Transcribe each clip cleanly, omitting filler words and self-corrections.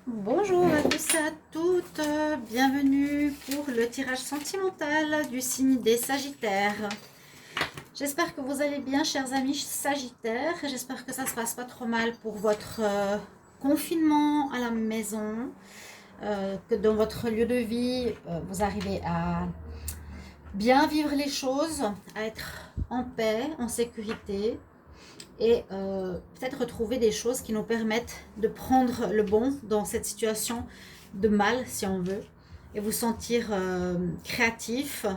Bonjour à tous et à toutes, bienvenue pour le tirage sentimental du signe des Sagittaires. J'espère que vous allez bien, chers amis Sagittaires. J'espère que ça se passe pas trop mal pour votre confinement à la maison, que dans votre lieu de vie, vous arrivez à bien vivre les choses, à être en paix, en sécurité, et peut-être retrouver des choses qui nous permettent de prendre le bon dans cette situation de mal, si on veut, et vous sentir créatif,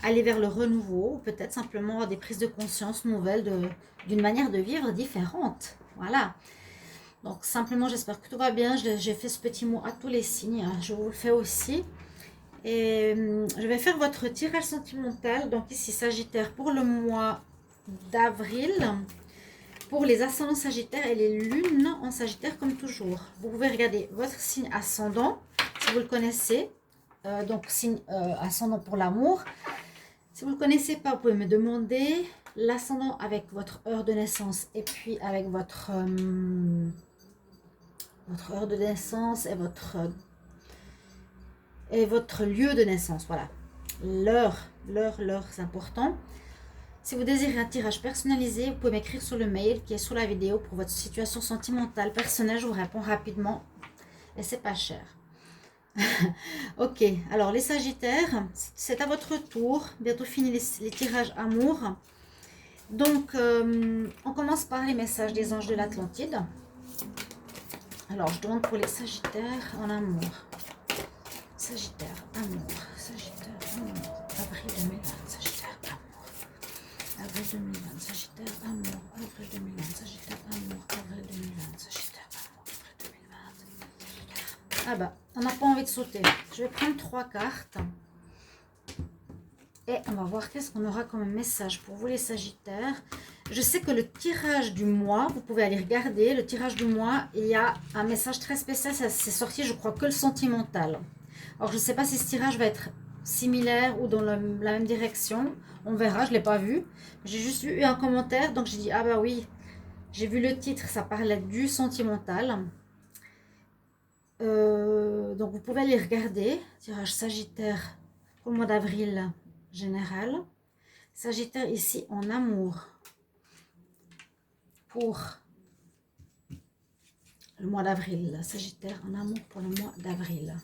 aller vers le renouveau, ou peut-être simplement avoir des prises de conscience nouvelles d'une manière de vivre différente. Voilà. Donc simplement, j'espère que tout va bien. J'ai fait ce petit mot à tous les signes. Je vous le fais aussi. Et je vais faire votre tirage sentimental. Donc ici, Sagittaire, pour le mois d'avril. Pour les ascendants Sagittaires et les lunes en Sagittaire, comme toujours. Vous pouvez regarder votre signe ascendant, si vous le connaissez. Donc, signe ascendant pour l'amour. Si vous ne le connaissez pas, vous pouvez me demander l'ascendant avec votre heure de naissance et puis avec votre heure de naissance et votre lieu de naissance. Voilà. L'heure, c'est important. Si vous désirez un tirage personnalisé, vous pouvez m'écrire sur le mail qui est sous la vidéo pour votre situation sentimentale personnelle. Je vous réponds rapidement et c'est pas cher. Ok, alors les Sagittaires, c'est à votre tour. Bientôt fini les tirages amour. Donc, on commence par les messages des anges de l'Atlantide. Alors, je demande pour les Sagittaires en amour. Sagittaire, amour. Sagittaire, amour. Avril 2020, Sagittaire, amour. Avril 2020, Sagittaire, amour. Avril 2020, Sagittaire, amour. Avril 2020, Sagittaire, amour. Avril 2020. Ah bah, on n'a pas envie de sauter. Je vais prendre 3 cartes. Et on va voir qu'est-ce qu'on aura comme message pour vous les Sagittaires. Je sais que le tirage du mois, vous pouvez aller regarder, le tirage du mois, il y a un message très spécial, ça c'est sorti je crois que le sentimental. Alors je ne sais pas si ce tirage va être similaire ou dans la même direction, on verra, je ne l'ai pas vu. J'ai juste eu un commentaire, donc j'ai dit ah bah oui, j'ai vu le titre, ça parlait du sentimental. Donc vous pouvez aller regarder, tirage Sagittaire pour le mois d'avril général. Sagittaire ici en amour pour le mois d'avril. Sagittaire en amour pour le mois d'avril.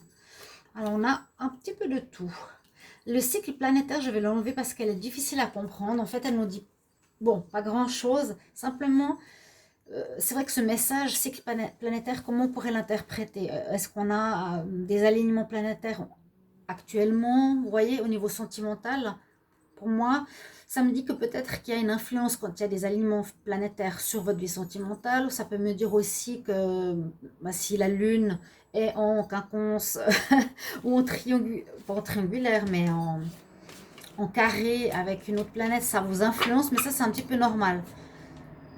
Alors on a un petit peu de tout. Le cycle planétaire, je vais l'enlever parce qu'elle est difficile à comprendre. En fait, elle nous dit, bon, pas grand-chose. Simplement, c'est vrai que ce message cycle planétaire, comment on pourrait l'interpréter? Est-ce qu'on a des alignements planétaires actuellement, vous voyez, au niveau sentimental? Pour moi, ça me dit que peut-être qu'il y a une influence quand il y a des alignements planétaires sur votre vie sentimentale. Ça peut me dire aussi que bah, si la Lune est en quinconce ou en triangulaire, pas en triangulaire, mais en carré avec une autre planète, ça vous influence, mais ça c'est un petit peu normal.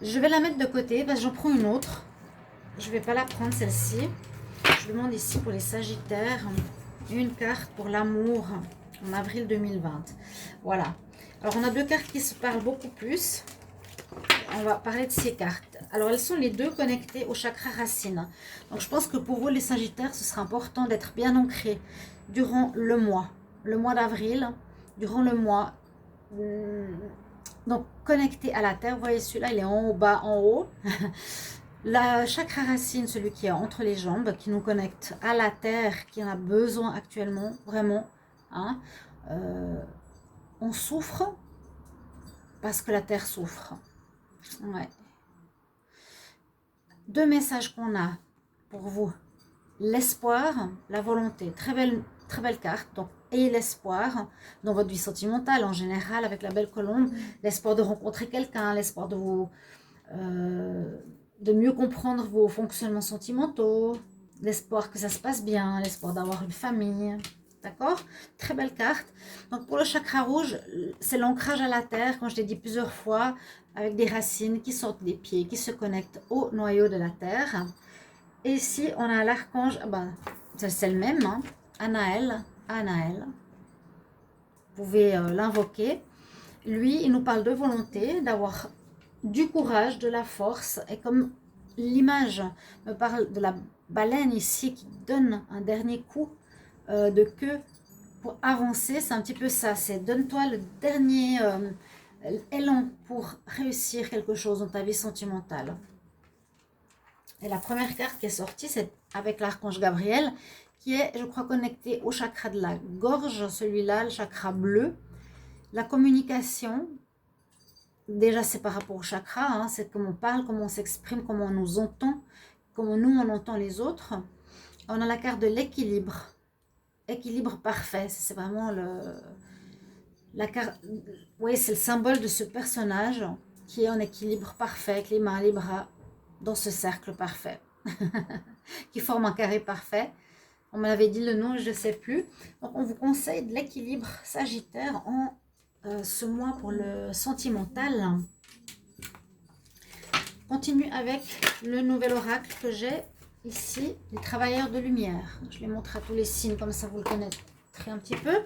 Je vais la mettre de côté parce que j'en prends une autre. Je ne vais pas la prendre celle-ci. Je demande ici pour les Sagittaires une carte pour l'amour en avril 2020. Voilà. Alors, on a 2 cartes qui se parlent beaucoup plus. On va parler de ces cartes. Alors, elles sont les 2 connectées au chakra racine. Donc, je pense que pour vous, les Sagittaires, ce sera important d'être bien ancré durant le mois d'avril, durant le mois. Donc, connecté à la Terre. Vous voyez, celui-là, il est en haut, bas, en haut. La chakra racine, celui qui est entre les jambes, qui nous connecte à la terre, qui en a besoin actuellement, vraiment. Hein, on souffre parce que la terre souffre. Ouais. 2 messages qu'on a pour vous. L'espoir, la volonté. Très belle carte. Donc, ayez l'espoir dans votre vie sentimentale en général avec la belle colombe. L'espoir de rencontrer quelqu'un, l'espoir de vous... de mieux comprendre vos fonctionnements sentimentaux, l'espoir que ça se passe bien, l'espoir d'avoir une famille, d'accord? Très belle carte. Donc pour le chakra rouge, c'est l'ancrage à la terre, comme je l'ai dit plusieurs fois, avec des racines qui sortent des pieds, qui se connectent au noyau de la terre. Et ici, on a l'archange, c'est le même, hein, Anaël. Vous pouvez l'invoquer. Lui, il nous parle de volonté, d'avoir du courage, de la force, et comme l'image me parle de baleine ici qui donne un dernier coup de queue pour avancer. C'est un petit peu ça, c'est donne-toi le dernier élan pour réussir quelque chose dans ta vie sentimentale. Et la première carte qui est sortie, c'est avec l'archange Gabriel, qui est, je crois, connecté au chakra de la gorge, celui-là, le chakra bleu. La communication, déjà c'est par rapport au chakra, hein, c'est comment on parle, comment on s'exprime, comment on nous entend, comment nous on entend les autres. On a la carte de l'équilibre, équilibre parfait, c'est vraiment la carte, oui, c'est le symbole de ce personnage qui est en équilibre parfait, avec les mains, les bras, dans ce cercle parfait, qui forme un carré parfait. On m'avait dit le nom, je ne sais plus. Donc on vous conseille de l'équilibre Sagittaire en ce mois pour le sentimental. Continue avec le nouvel oracle que j'ai ici, les travailleurs de lumière. Je les montre à tous les signes, comme ça vous le connaîtrez un petit peu.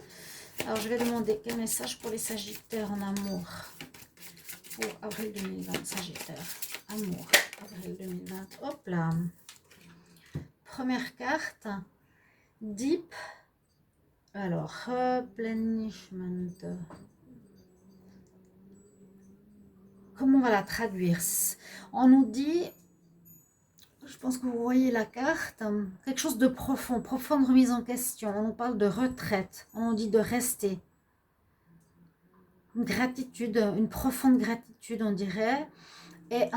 Alors je vais demander quel message pour les Sagittaires en amour pour avril 2020. Sagittaire, amour, avril 2020. Hop là. Première carte, Deep. Alors, replenishment. Comment on va la traduire? On nous dit, je pense que vous voyez la carte, quelque chose de profond, profonde remise en question. On nous parle de retraite, on nous dit de rester. Une gratitude, une profonde gratitude, on dirait. Et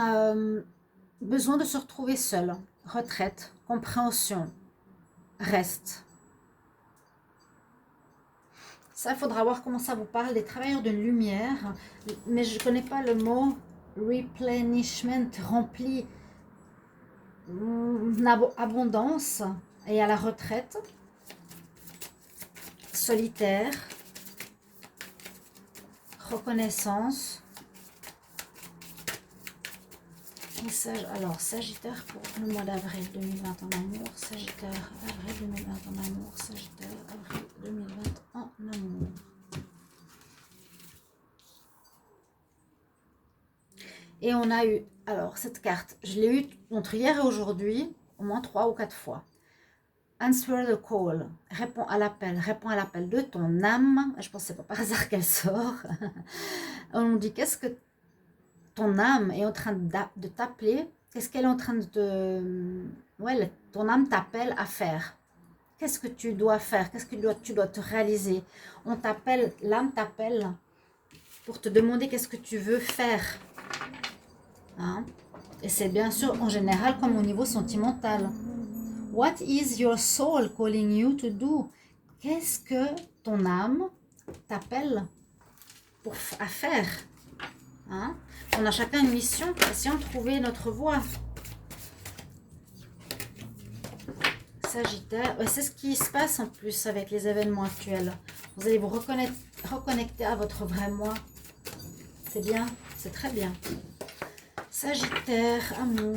besoin de se retrouver seul. Retraite, compréhension, reste. Ça, il faudra voir comment ça vous parle, des travailleurs de lumière. Mais je ne connais pas le mot replenishment, rempli, abondance et à la retraite. Solitaire, reconnaissance. Message, alors, Sagittaire pour le mois d'avril 2020 en amour. Sagittaire, avril 2020 en amour. Sagittaire, avril 2020 en amour. Et on a eu, alors cette carte, je l'ai eu entre hier et aujourd'hui, au moins 3 ou 4 fois. Answer the call, réponds à l'appel de ton âme. Je pense que c'est pas par hasard qu'elle sort. On dit, qu'est-ce que ton âme est en train de t'appeler? Qu'est-ce qu'elle est en train de... Ouais, ton âme t'appelle à faire. Qu'est-ce que tu dois faire? Qu'est-ce que tu dois te réaliser? On t'appelle, l'âme t'appelle pour te demander qu'est-ce que tu veux faire. Hein? Et c'est bien sûr en général comme au niveau sentimental. What is your soul calling you to do? Qu'est-ce que ton âme t'appelle à faire? Hein? On a chacun une mission, essayons de trouver notre voie. Sagittaire, c'est ce qui se passe en plus avec les événements actuels. Vous allez vous reconnecter à votre vrai moi. C'est bien, c'est très bien. Sagittaire, amour,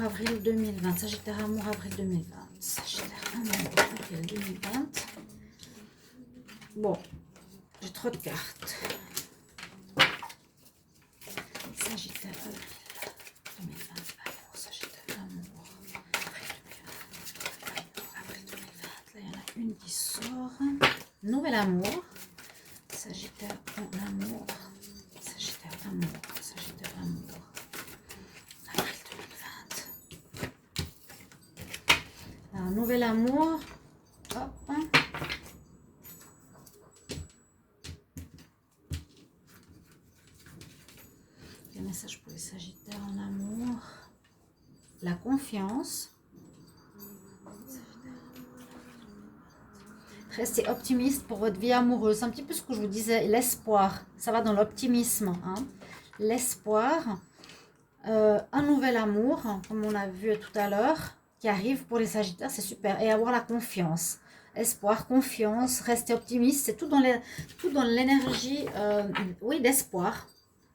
avril 2020. Sagittaire, amour, avril 2020. Sagittaire, amour, avril 2020. Bon, j'ai trop de cartes. Sagittaire, avril 2020. Amour, Sagittaire, amour. Avril 2020. Là, il y en a une qui sort. Nouvel amour. Sagittaire, amour. Sagittaire, amour. Sagittaire, amour. Un nouvel amour. Hop. Quel message pour les Sagittaires en amour? La confiance. Restez optimiste pour votre vie amoureuse. C'est un petit peu ce que je vous disais, l'espoir. Ça va dans l'optimisme. Hein? L'espoir. Un nouvel amour, comme on a vu tout à l'heure, qui arrive pour les Sagittaires, c'est super. Et avoir la confiance. Espoir, confiance, rester optimiste, c'est tout dans l'énergie, oui, d'espoir.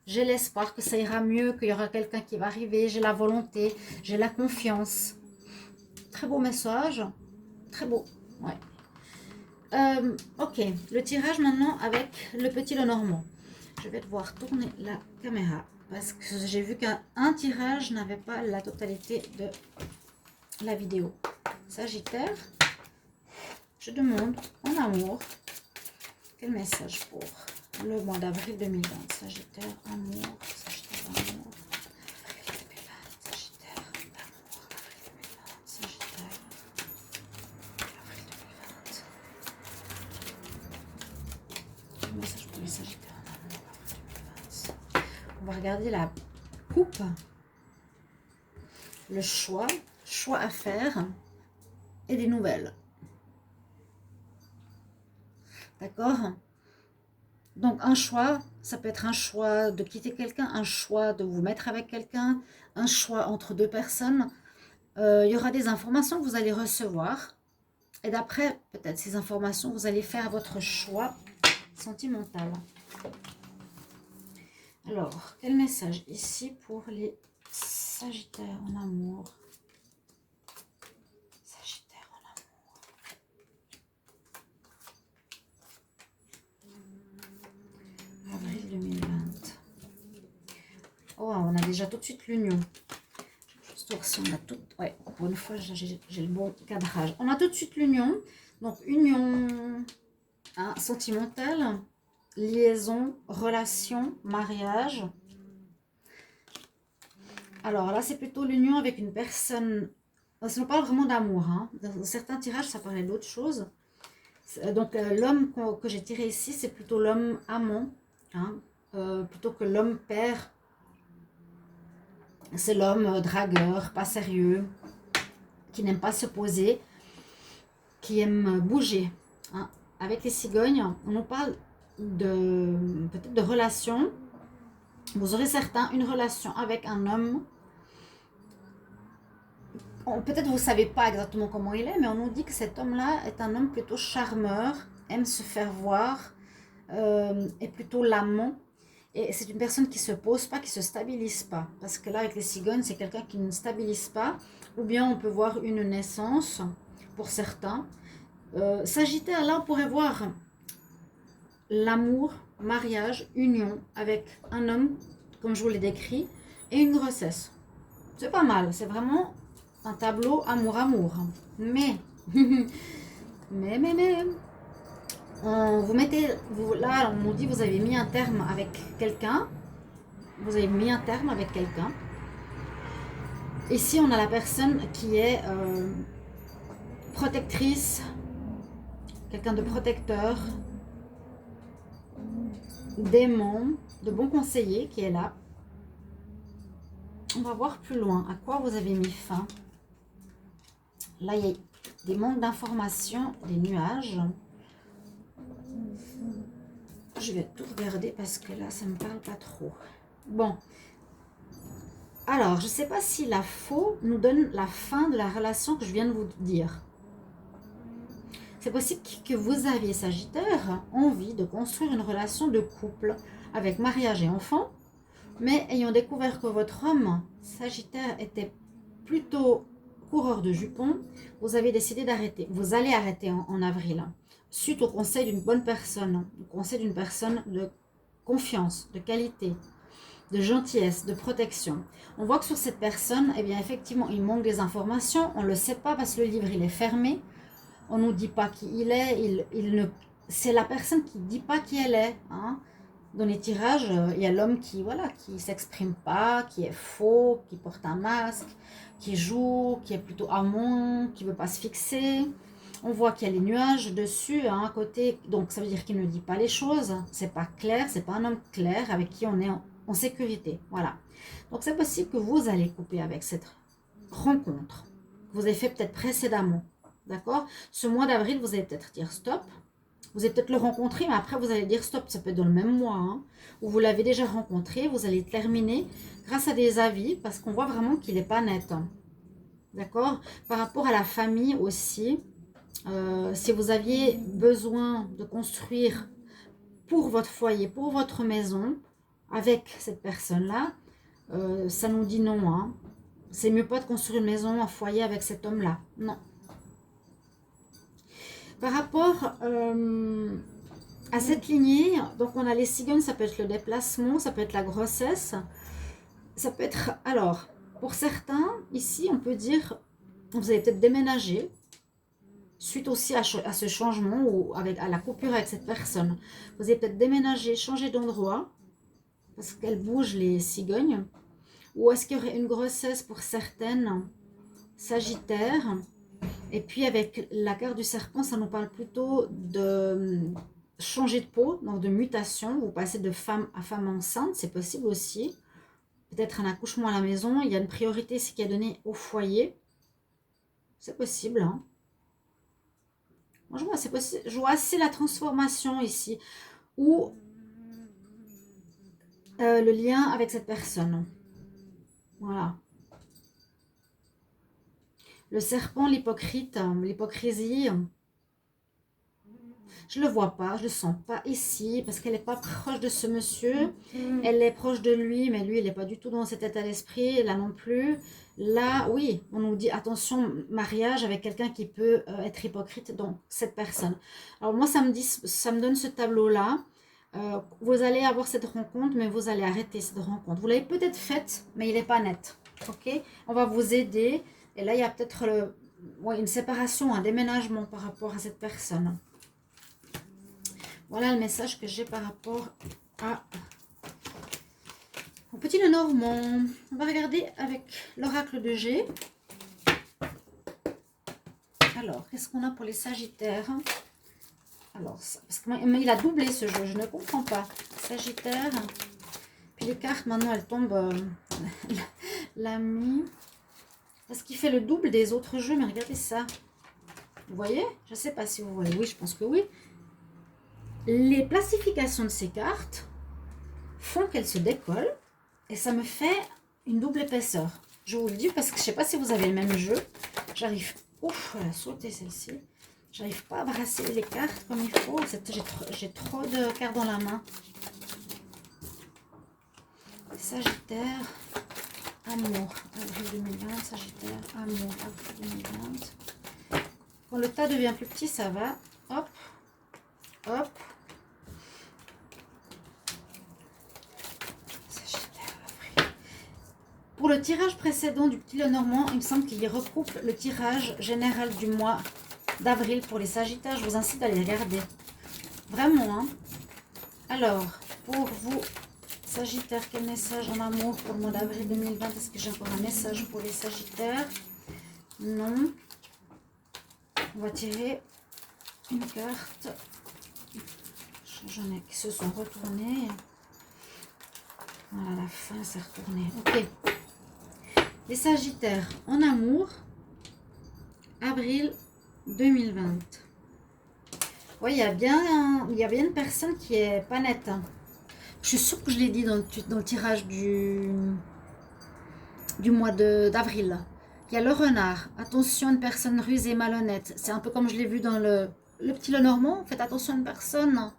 J'ai l'espoir que ça ira mieux, qu'il y aura quelqu'un qui va arriver. J'ai la volonté, j'ai la confiance. Très beau message. Très beau, ouais. Ok, le tirage maintenant avec le petit Lenormand. Je vais devoir tourner la caméra parce que j'ai vu qu'un tirage n'avait pas la totalité de la vidéo. Sagittaire, je demande en amour, quel message pour le mois d'avril 2020. Sagittaire, amour, Sagittaire, amour. Sagittaire, amour, avril 2020, Sagittaire, avril 2020. Quel message pour les Sagittaires en amour, avril 2020. On va regarder la coupe. Le choix à faire et des nouvelles. D'accord? Donc un choix, ça peut être un choix de quitter quelqu'un, un choix de vous mettre avec quelqu'un, un choix entre deux personnes. Il y aura des informations que vous allez recevoir. Et d'après, peut-être ces informations, vous allez faire votre choix sentimental. Alors, quel message ici pour les Sagittaires en amour? Sagittaire en amour. Avril 2020. Oh, on a déjà tout de suite l'union. Juste voir si on a tout... Ouais, pour une fois, j'ai le bon cadrage. On a tout de suite l'union. Donc, union sentimentale, liaison, relation, mariage. Alors là, c'est plutôt l'union avec une personne. Ça ne parle vraiment d'amour. Hein. Dans certains tirages, ça parlait d'autre chose. Donc l'homme que j'ai tiré ici, c'est plutôt l'homme amant. Hein, plutôt que l'homme père. C'est l'homme dragueur, pas sérieux, qui n'aime pas se poser, qui aime bouger. Hein. Avec les cigognes, on nous parle peut-être de relations. Vous aurez certains une relation avec un homme. Peut-être vous ne savez pas exactement comment il est, mais on nous dit que cet homme-là est un homme plutôt charmeur, aime se faire voir, est plutôt l'amant. Et c'est une personne qui ne se pose pas, qui ne se stabilise pas. Parce que là, avec les cigognes, c'est quelqu'un qui ne stabilise pas. Ou bien on peut voir une naissance, pour certains. Sagittaire, là, on pourrait voir l'amour, mariage, union avec un homme, comme je vous l'ai décrit, et une grossesse. C'est pas mal, c'est vraiment un tableau amour-amour. Mais, vous mettez, là, on nous dit, vous avez mis un terme avec quelqu'un. Vous avez mis un terme avec quelqu'un. Ici, on a la personne qui est protectrice, quelqu'un de protecteur, d'aimant, de bon conseiller qui est là. On va voir plus loin à quoi vous avez mis fin. Là, il y a des manques d'informations, des nuages. Je vais tout regarder parce que là, ça ne me parle pas trop. Bon. Alors, je ne sais pas si la faux nous donne la fin de la relation que je viens de vous dire. C'est possible que vous aviez, Sagittaire, envie de construire une relation de couple avec mariage et enfant, mais ayant découvert que votre homme, Sagittaire, était plutôt coureur de jupons, vous avez décidé d'arrêter. Vous allez arrêter en avril, suite au conseil d'une bonne personne, au conseil d'une personne de confiance, de qualité, de gentillesse, de protection. On voit que sur cette personne, eh bien, effectivement, il manque des informations. On ne le sait pas parce que le livre, il est fermé. On ne nous dit pas qui il est. C'est la personne qui ne dit pas qui elle est. Hein. Dans les tirages, il y a l'homme qui ne s'exprime pas, qui est faux, qui porte un masque, qui joue, qui est plutôt amant, qui ne veut pas se fixer. On voit qu'il y a les nuages dessus, hein, à côté. Donc, ça veut dire qu'il ne dit pas les choses. C'est pas clair, c'est pas un homme clair avec qui on est en sécurité. Voilà. Donc, c'est possible que vous allez couper avec cette rencontre que vous avez fait peut-être précédemment. D'accord? Ce mois d'avril, vous allez peut-être dire stop. Vous allez peut-être le rencontrer, mais après, vous allez dire stop. Ça peut être dans le même mois, hein, où vous l'avez déjà rencontré. Vous allez terminer grâce à des avis, parce qu'on voit vraiment qu'il n'est pas net. Hein. D'accord? Par rapport à la famille aussi, si vous aviez besoin de construire pour votre foyer, pour votre maison, avec cette personne-là, ça nous dit non. Hein. C'est mieux pas de construire une maison, un foyer avec cet homme-là. Non. Par rapport à cette lignée, donc on a les cigognes, ça peut être le déplacement, ça peut être la grossesse, ça peut être, alors, pour certains, ici, on peut dire Vous allez peut-être déménager suite aussi à ce changement ou à la coupure avec cette personne. Vous allez peut-être déménager, changer d'endroit parce qu'elles bougent les cigognes. Ou est-ce qu'il y aurait une grossesse pour certaines Sagittaires? Et puis avec la carte du serpent, ça nous parle plutôt de changer de peau, donc de mutation. Vous passez de femme à femme enceinte, c'est possible aussi. Peut-être un accouchement à la maison. Il y a une priorité ici qui est donnée au foyer. C'est possible. Hein. Moi, je vois assez la transformation ici. Ou le lien avec cette personne. Voilà. Le serpent, l'hypocrite, l'hypocrisie. Je ne le vois pas, je ne le sens pas ici, parce qu'elle n'est pas proche de ce monsieur. Elle est proche de lui, mais lui, il n'est pas du tout dans cet état d'esprit, là non plus. Là, oui, on nous dit, attention, mariage avec quelqu'un qui peut être hypocrite, donc cette personne. Alors moi, ça me donne ce tableau-là. Vous allez avoir cette rencontre, mais vous allez arrêter cette rencontre. Vous l'avez peut-être faite, mais il n'est pas net. Ok, on va vous aider. Et là, il y a peut-être une séparation, un déménagement par rapport à cette personne. Voilà le message que j'ai par rapport au petit Lenormand. On va regarder avec l'oracle de G. Alors, qu'est-ce qu'on a pour les Sagittaires? Alors, parce qu'il a doublé ce jeu, je ne comprends pas. Sagittaire. Puis les cartes, maintenant, elles tombent l'ami. Est-ce qu'il fait le double des autres jeux? Mais regardez ça. Vous voyez? Je ne sais pas si vous voyez. Oui, je pense que oui. Les classifications de ces cartes font qu'elles se décollent et ça me fait une double épaisseur. Je vous le dis parce que je ne sais pas si vous avez le même jeu. J'arrive, ouf, elle a sauté celle-ci. J'arrive pas à brasser les cartes comme il faut. J'ai trop de cartes dans la main. Sagittaire, amour, avril 2020, Sagittaire, amour, avril 2020. Quand le tas devient plus petit, ça va. Hop, hop. Pour le tirage précédent du petit Lenormand, il me semble qu'il y regroupe le tirage général du mois d'avril pour les Sagittaires. Je vous incite à les regarder. Vraiment, hein. Alors, pour vous, Sagittaires, quel message en amour pour le mois d'avril 2020? Est-ce que j'ai encore un message pour les Sagittaires? Non. On va tirer une carte. J'en ai qui se sont retournés. Voilà, la fin s'est retournée. Ok. Les Sagittaires en amour, avril 2020. Oui, il y a bien une personne qui est pas nette. Hein. Je suis sûre que je l'ai dit dans le tirage du mois d'avril. Il y a le renard. Attention, une personne rusée, malhonnête. C'est un peu comme je l'ai vu dans le petit Lenormand. Faites attention à une personne.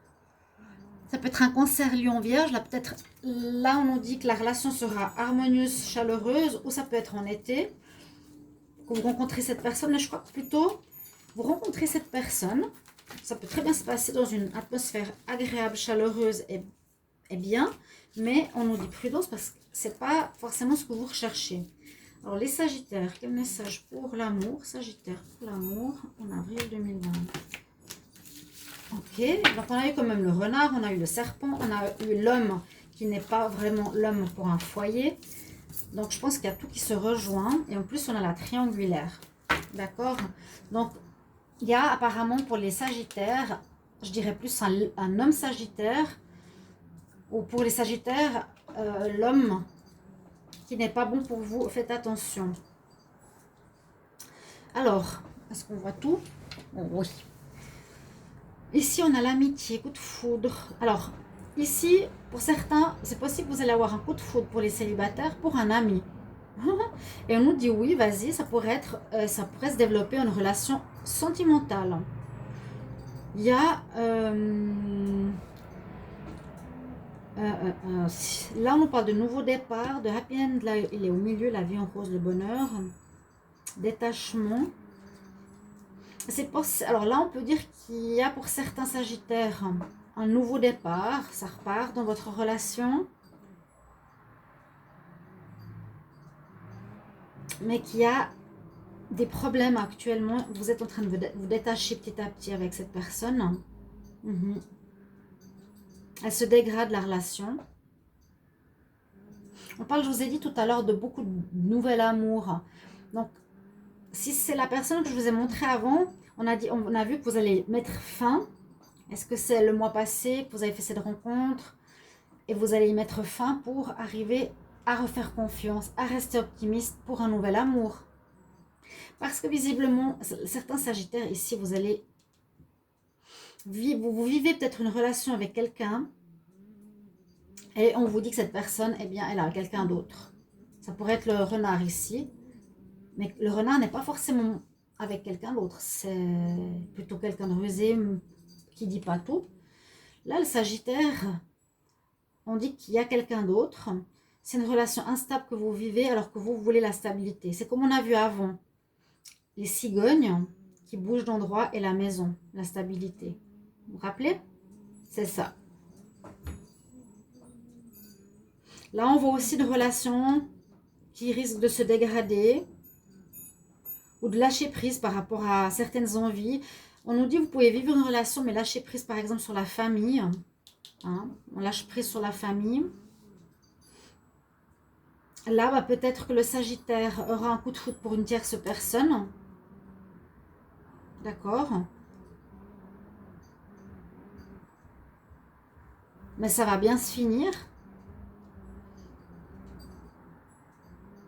Ça peut être un cancer lion vierge. Là, peut-être, là, on nous dit que la relation sera harmonieuse, chaleureuse. Ou ça peut être en été. Que vous rencontrez cette personne. Mais je crois que plutôt, vous rencontrez cette personne. Ça peut très bien se passer dans une atmosphère agréable, chaleureuse et bien. Mais on nous dit prudence parce que ce n'est pas forcément ce que vous recherchez. Alors, les Sagittaires, quel message pour l'amour? Sagittaire pour l'amour en avril 2020. Ok, donc on a eu quand même le renard, on a eu le serpent, on a eu l'homme qui n'est pas vraiment l'homme pour un foyer. Donc, je pense qu'il y a tout qui se rejoint. Et en plus, on a la triangulaire. D'accord? Donc, il y a apparemment pour les Sagittaires, je dirais plus un homme Sagittaire. Ou pour les Sagittaires, l'homme qui n'est pas bon pour vous, faites attention. Alors, est-ce qu'on voit tout? Oh, oui. Ici, on a l'amitié, coup de foudre. Alors, ici, pour certains, c'est possible que vous allez avoir un coup de foudre pour les célibataires, pour un ami. Et on nous dit oui, vas-y, ça pourrait se développer une relation sentimentale. Il y a... là, on parle de nouveau départ, de happy end. Là, il est au milieu, la vie en rose, le bonheur. Détachement. Alors là, on peut dire qu'il y a pour certains Sagittaires un nouveau départ. Ça repart dans votre relation. Mais qu'il y a des problèmes actuellement. Vous êtes en train de vous détacher petit à petit avec cette personne. Elle se dégrade la relation. On parle, je vous ai dit tout à l'heure, de beaucoup de nouvel amour. Donc, si c'est la personne que je vous ai montré avant, on a vu que vous allez mettre fin. Est-ce que c'est le mois passé que vous avez fait cette rencontre et vous allez y mettre fin pour arriver à refaire confiance, à rester optimiste pour un nouvel amour? Parce que visiblement, certains Sagittaires ici, vous vivez peut-être une relation avec quelqu'un et on vous dit que cette personne, eh bien, elle a quelqu'un d'autre. Ça pourrait être le renard ici, mais le renard n'est pas forcément avec quelqu'un d'autre. C'est plutôt quelqu'un de rusé qui dit pas tout. Là, le Sagittaire, on dit qu'il y a quelqu'un d'autre. C'est une relation instable que vous vivez alors que vous voulez la stabilité. C'est comme on a vu avant. Les cigognes qui bougent d'endroit et la maison, la stabilité. Vous vous rappelez? C'est ça. Là, on voit aussi une relation qui risque de se dégrader ou de lâcher prise par rapport à certaines envies. On nous dit que vous pouvez vivre une relation, mais lâcher prise par exemple sur la famille. On lâche prise sur la famille. Là, peut-être que le Sagittaire aura un coup de foudre pour une tierce personne. D'accord. Mais ça va bien se finir.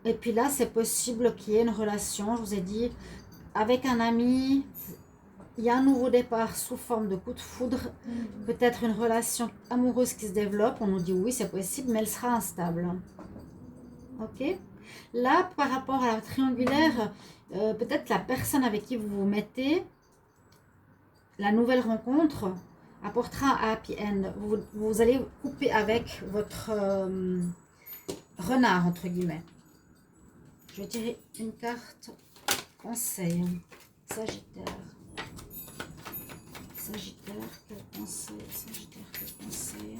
Et puis là, c'est possible qu'il y ait une relation, je vous ai dit, avec un ami. Il y a un nouveau départ sous forme de coup de foudre. Peut-être une relation amoureuse qui se développe. On nous dit oui, c'est possible, mais elle sera instable. Ok. Là, par rapport à la triangulaire, peut-être la personne avec qui vous vous mettez, la nouvelle rencontre, apportera un happy end. Vous allez couper avec votre renard, entre guillemets. Je vais tirer une carte conseil. Sagittaire. Sagittaire, quel conseil? Sagittaire, quel conseil?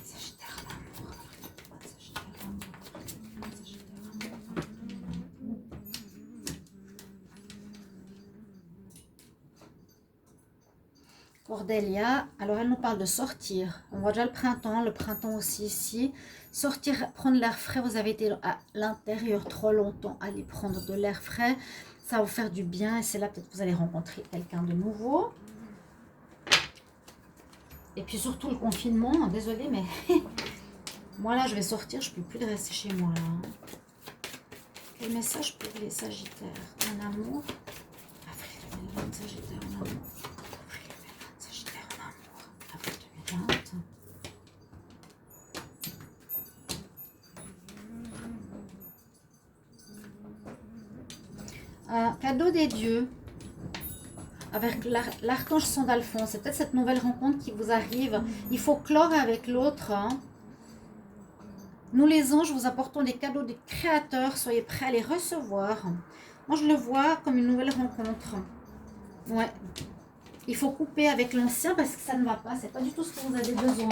Sagittaire, l'amour. Sagittaire, l'amour. Sagittaire, l'amour. Cordélia, alors elle nous parle de sortir. On voit déjà le printemps aussi ici. Sortir, prendre l'air frais. Vous avez été à l'intérieur trop longtemps. Allez prendre de l'air frais. Ça va vous faire du bien. Et c'est là peut-être que vous allez rencontrer quelqu'un de nouveau. Et puis surtout le confinement. Désolée, mais moi là, je vais sortir. Je ne peux plus rester chez moi là. Quel message pour les Sagittaires en amour? Avril 2020, Sagittaire en amour. Avril 2020, Sagittaire en amour. Avril 2020. Cadeau des dieux. Avec l'archange Sandalphon. C'est peut-être cette nouvelle rencontre qui vous arrive. Il faut clore avec l'autre. Nous les anges, vous apportons des cadeaux des créateurs. Soyez prêts à les recevoir. Moi, je le vois comme une nouvelle rencontre. Ouais. Il faut couper avec l'ancien parce que ça ne va pas. C'est pas du tout ce que vous avez besoin.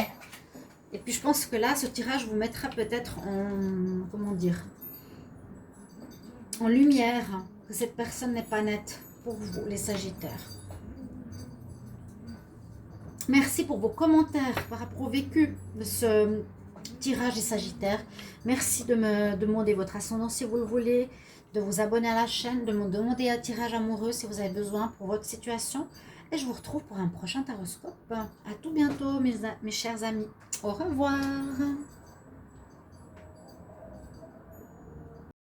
Et puis, je pense que là, ce tirage vous mettra peut-être en... Comment dire? En lumière. Que cette personne n'est pas nette pour vous, les Sagittaires. Merci pour vos commentaires par rapport au vécu de ce tirage des Sagittaires. Merci de me demander votre ascendant si vous le voulez, de vous abonner à la chaîne, de me demander un tirage amoureux si vous avez besoin pour votre situation. Et je vous retrouve pour un prochain taroscope. À tout bientôt mes chers amis. Au revoir.